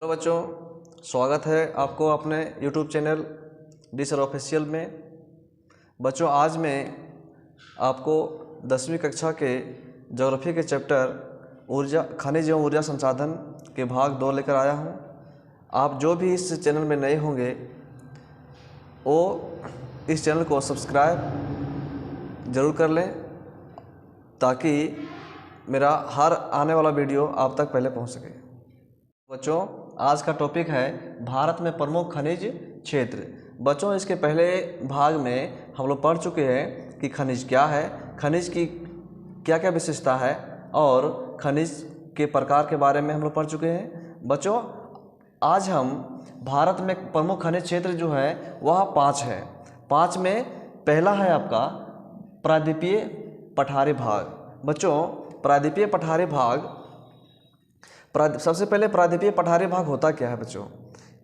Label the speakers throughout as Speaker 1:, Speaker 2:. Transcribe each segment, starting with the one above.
Speaker 1: तो बच्चों, स्वागत है आपको अपने YouTube channel D sir official में। बच्चों, आज मैं आपको 10वीं कक्षा के ज्योग्राफी के चैप्टर ऊर्जा, खनिज एवं ऊर्जा संसाधन के भाग 2 लेकर आया हूं। आप जो भी इस चैनल में नए होंगे वो इस चैनल को सब्सक्राइब ज़रूर कर लें ताकि मेरा हर आने वाला वीडियो आप तक पहले पहुंच सके। बच्चों, आज का टॉपिक है भारत में प्रमुख खनिज क्षेत्र। बच्चों, इसके पहले भाग में हम लोग पढ़ चुके हैं कि खनिज क्या है, खनिज की क्या क्या विशेषता है और खनिज के प्रकार के बारे में हम लोग पढ़ चुके हैं। बच्चों, आज हम भारत में प्रमुख खनिज क्षेत्र जो है वह 5 है। 5 में पहला है आपका प्रायद्वीपीय पठारी भाग। बच्चों, प्रायद्वीपीय पठारी भाग, सबसे पहले प्रायद्वीपीय पठारी भाग होता क्या है बच्चों?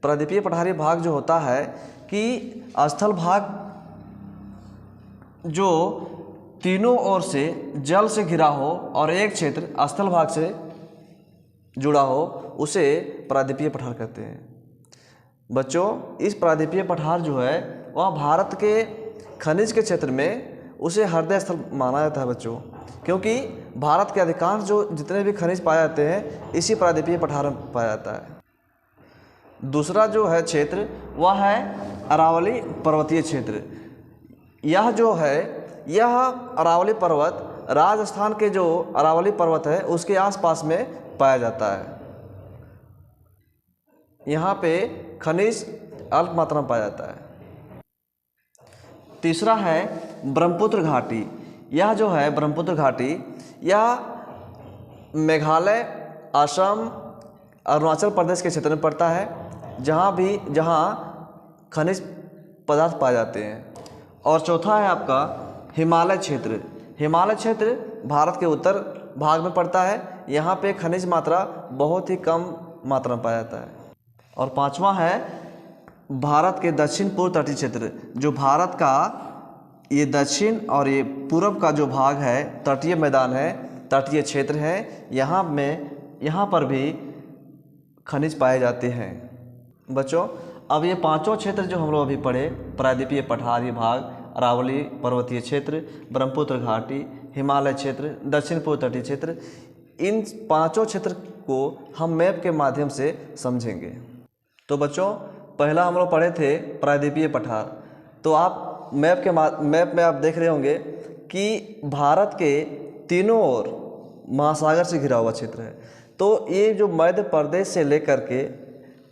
Speaker 1: प्रायद्वीपीय पठारी भाग जो होता है कि स्थल भाग जो तीनों ओर से जल से घिरा हो और एक क्षेत्र स्थल भाग से जुड़ा हो, उसे प्रायद्वीपीय पठार कहते हैं। बच्चों, इस प्रायद्वीपीय पठार जो है वह भारत के खनिज के क्षेत्र में उसे हृदय स्थल माना जाता है बच्चों, क्योंकि भारत के अधिकांश जो जितने भी खनिज पाए जाते हैं इसी प्रायद्वीपीय पठार में पाया जाता है। दूसरा जो है क्षेत्र वह है अरावली पर्वतीय क्षेत्र। यह जो है यह अरावली पर्वत राजस्थान के जो अरावली पर्वत है उसके आसपास में पाया जाता है। यहाँ पे खनिज अल्प मात्रा में पाया जाता है। तीसरा है ब्रह्मपुत्र घाटी। यह जो है ब्रह्मपुत्र घाटी, यह मेघालय, असम, अरुणाचल प्रदेश के क्षेत्र में पड़ता है, जहाँ खनिज पदार्थ पाए जाते हैं। और चौथा है आपका हिमालय क्षेत्र। हिमालय क्षेत्र भारत के उत्तर भाग में पड़ता है। यहाँ पे खनिज मात्रा बहुत ही कम मात्रा में पाया जाता है। और पांचवा है भारत के दक्षिण पूर्व तटीय क्षेत्र। जो भारत का ये दक्षिण और ये पूर्व का जो भाग है, तटीय मैदान है, तटीय क्षेत्र है, यहाँ पर भी खनिज पाए जाते हैं। बच्चों, अब ये पांचों क्षेत्र जो हम लोग अभी पढ़े, प्रायद्वीपीय पठारी भाग, अरावली पर्वतीय क्षेत्र, ब्रह्मपुत्र घाटी, हिमालय क्षेत्र, दक्षिण पूर्व तटीय क्षेत्र, इन पांचों क्षेत्र को हम मैप के माध्यम से समझेंगे। तो बच्चों, पहला हम लोग पढ़े थे प्रायद्वीपीय पठार। तो आप मैप में आप देख रहे होंगे कि भारत के तीनों ओर महासागर से घिरा हुआ क्षेत्र है। तो ये जो मध्य प्रदेश से लेकर के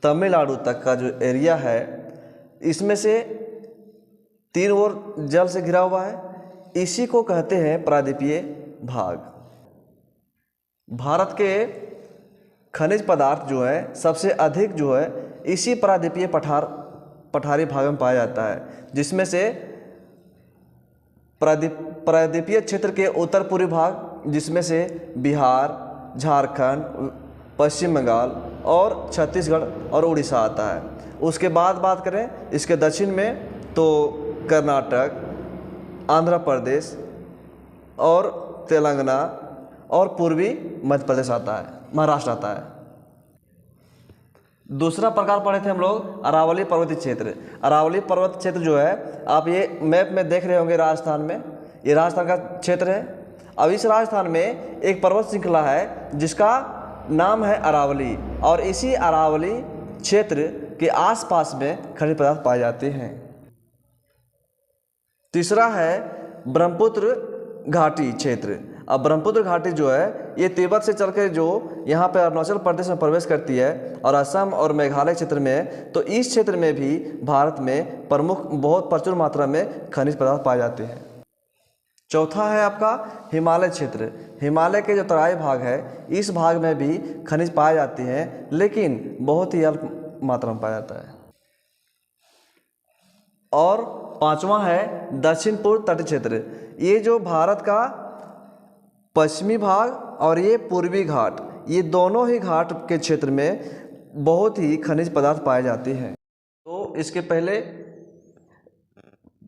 Speaker 1: तमिलनाडु तक का जो एरिया है, इसमें से तीन ओर जल से घिरा हुआ है, इसी को कहते हैं प्रायद्वीपीय भाग। भारत के खनिज पदार्थ जो है सबसे अधिक जो है इसी प्रायद्वीपीय पठारी भाग में पाया जाता है, जिसमें से प्रायद्वीपीय क्षेत्र के उत्तर पूर्वी भाग, जिसमें से बिहार, झारखंड, पश्चिम बंगाल और छत्तीसगढ़ और उड़ीसा आता है। उसके बाद बात करें इसके दक्षिण में तो कर्नाटक, आंध्र प्रदेश और तेलंगाना और पूर्वी मध्य प्रदेश आता है, महाराष्ट्र आता है। दूसरा प्रकार पढ़े थे हम लोग अरावली पर्वतीय क्षेत्र। अरावली पर्वत क्षेत्र जो है आप ये मैप में देख रहे होंगे, राजस्थान में, ये राजस्थान का क्षेत्र है। अब इस राजस्थान में एक पर्वत श्रृंखला है जिसका नाम है अरावली, और इसी अरावली क्षेत्र के आसपास में खनिज पदार्थ पाए जाते हैं। तीसरा है ब्रह्मपुत्र घाटी क्षेत्र। अब ब्रह्मपुत्र घाटी जो है ये तिब्बत से चलकर जो यहाँ पे अरुणाचल प्रदेश में प्रवेश करती है और असम और मेघालय क्षेत्र में है। तो इस क्षेत्र में भी भारत में बहुत प्रचुर मात्रा में खनिज पदार्थ पाए जाते हैं। चौथा है आपका हिमालय क्षेत्र। हिमालय के जो तराई भाग है इस भाग में भी खनिज पाए जाते हैं, लेकिन बहुत ही अल्प मात्रा में पाया जाता है। और पांचवा है दक्षिण पूर्व तटीय क्षेत्र। ये जो भारत का पश्चिमी भाग और ये पूर्वी घाट, ये दोनों ही घाट के क्षेत्र में बहुत ही खनिज पदार्थ पाए जाते हैं। तो इसके पहले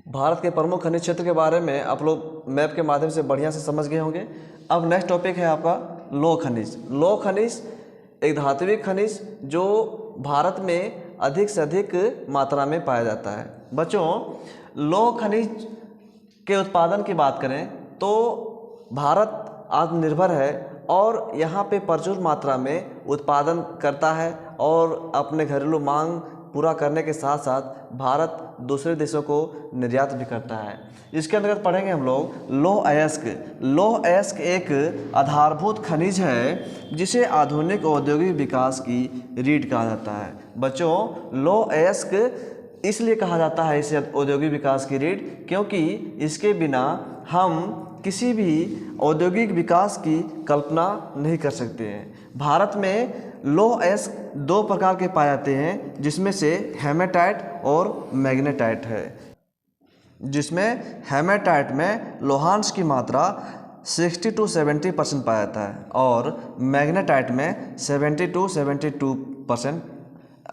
Speaker 1: भारत के प्रमुख खनिज क्षेत्र के बारे में आप लोग मैप के माध्यम से बढ़िया से समझ गए होंगे। अब नेक्स्ट टॉपिक है आपका लौह खनिज। लौह खनिज एक धात्विक खनिज जो भारत में अधिक से अधिक मात्रा में पाया जाता है। बच्चों, लौह खनिज के उत्पादन की बात करें तो भारत आत्मनिर्भर है और यहाँ पे प्रचुर मात्रा में उत्पादन करता है और अपने घरेलू मांग पूरा करने के साथ साथ भारत दूसरे देशों को निर्यात भी करता है। इसके अंतर्गत पढ़ेंगे हम लोग लौह अयस्क। लौह अयस्क एक आधारभूत खनिज है जिसे आधुनिक औद्योगिक विकास की रीढ़ कहा जाता है। बच्चों, लौह अयस्क इसलिए कहा जाता है इसे औद्योगिक विकास की रीढ़ क्योंकि इसके बिना हम किसी भी औद्योगिक विकास की कल्पना नहीं कर सकते हैं। भारत में लौह अयस्क दो प्रकार के पाए जाते हैं जिसमें से हेमेटाइट और मैग्नेटाइट है। जिसमें हेमेटाइट में लोहांश की मात्रा 60 to 70% पाया जाता है और मैग्नेटाइट में 70 to 72%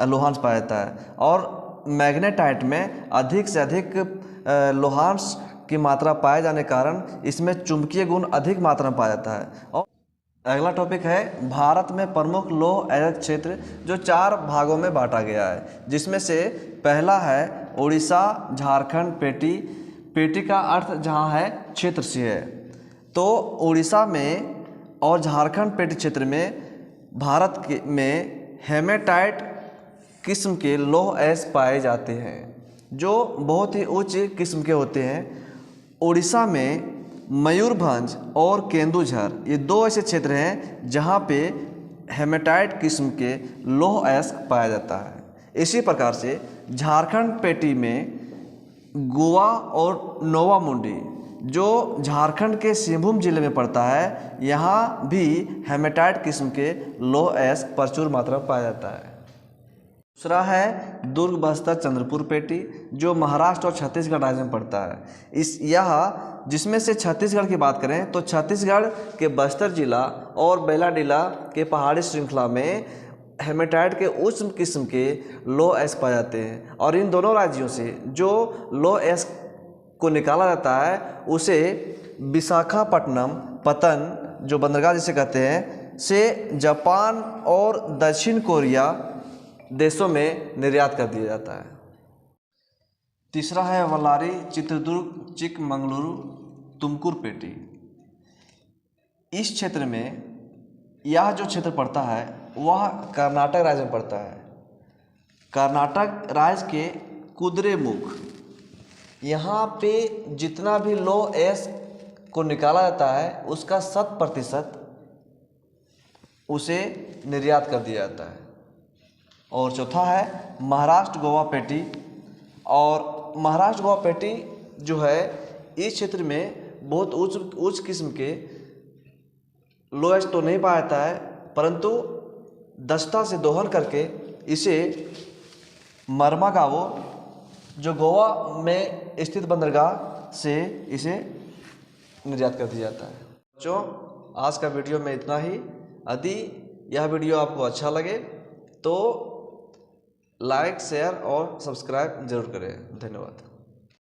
Speaker 1: लोहांश पाया जाता है। और मैग्नेटाइट में अधिक से अधिक लोहांश की मात्रा पाए जाने के कारण इसमें चुंबकीय गुण अधिक मात्रा में पाया जाता है। और अगला टॉपिक है भारत में प्रमुख लौह अयस्क क्षेत्र जो 4 भागों में बांटा गया है, जिसमें से पहला है उड़ीसा, झारखंड, पेटी। पेटी का अर्थ जहां है क्षेत्र से है। तो उड़ीसा में और झारखंड पेटी क्षेत्र में भारत में हेमेटाइट किस्म के लौह अयस्क पाए जाते हैं जो बहुत ही उच्च किस्म के होते हैं। उड़ीसा में मयूरभंज और केंदुझर ये 2 ऐसे क्षेत्र हैं जहां पे हेमेटाइट किस्म के लौह अयस्क पाया जाता है। इसी प्रकार से झारखंड पेटी में गोवा और नोवा मुंडी जो झारखंड के सिंहभूम जिले में पड़ता है, यहाँ भी हेमेटाइट किस्म के लौह अयस्क प्रचुर मात्रा में पाया जाता है। दूसरा है दुर्ग, बस्तर, चंद्रपुर पेटी जो महाराष्ट्र और छत्तीसगढ़ राज्य में पड़ता है। जिसमें से छत्तीसगढ़ की बात करें तो छत्तीसगढ़ के बस्तर जिला और बेलाडीला के पहाड़ी श्रृंखला में हेमेटाइट के उच्च किस्म के लौह अयस्क पाए जाते हैं। और इन दोनों राज्यों से जो लौह अयस्क को निकाला जाता है उसे विशाखापट्टनम पतन जो बंदरगाह जिसे कहते हैं से जापान और दक्षिण कोरिया देशों में निर्यात कर दिया जाता है। तीसरा है बल्लारी, चित्रदुर्ग, चिकमंगलुरु, तुमकुर पेटी। इस क्षेत्र में यह जो क्षेत्र पड़ता है वह कर्नाटक राज्य में पड़ता है। कर्नाटक राज्य के कुद्रेमुख यहाँ पे जितना भी लौह अयस्क को निकाला जाता है उसका 100% उसे निर्यात कर दिया जाता है। और चौथा है महाराष्ट्र, गोवा पेटी। और महाराष्ट्र गोवा पेटी जो है इस क्षेत्र में बहुत उच्च किस्म के लौह अयस्क तो नहीं पाया जाता है, परंतु दस्ता से दोहन करके इसे मर्मागावो जो गोवा में स्थित बंदरगाह से इसे निर्यात कर दिया जाता है। बच्चों, आज का वीडियो में इतना ही। यदि यह वीडियो आपको अच्छा लगे तो लाइक, शेयर और सब्सक्राइब जरूर करें। धन्यवाद।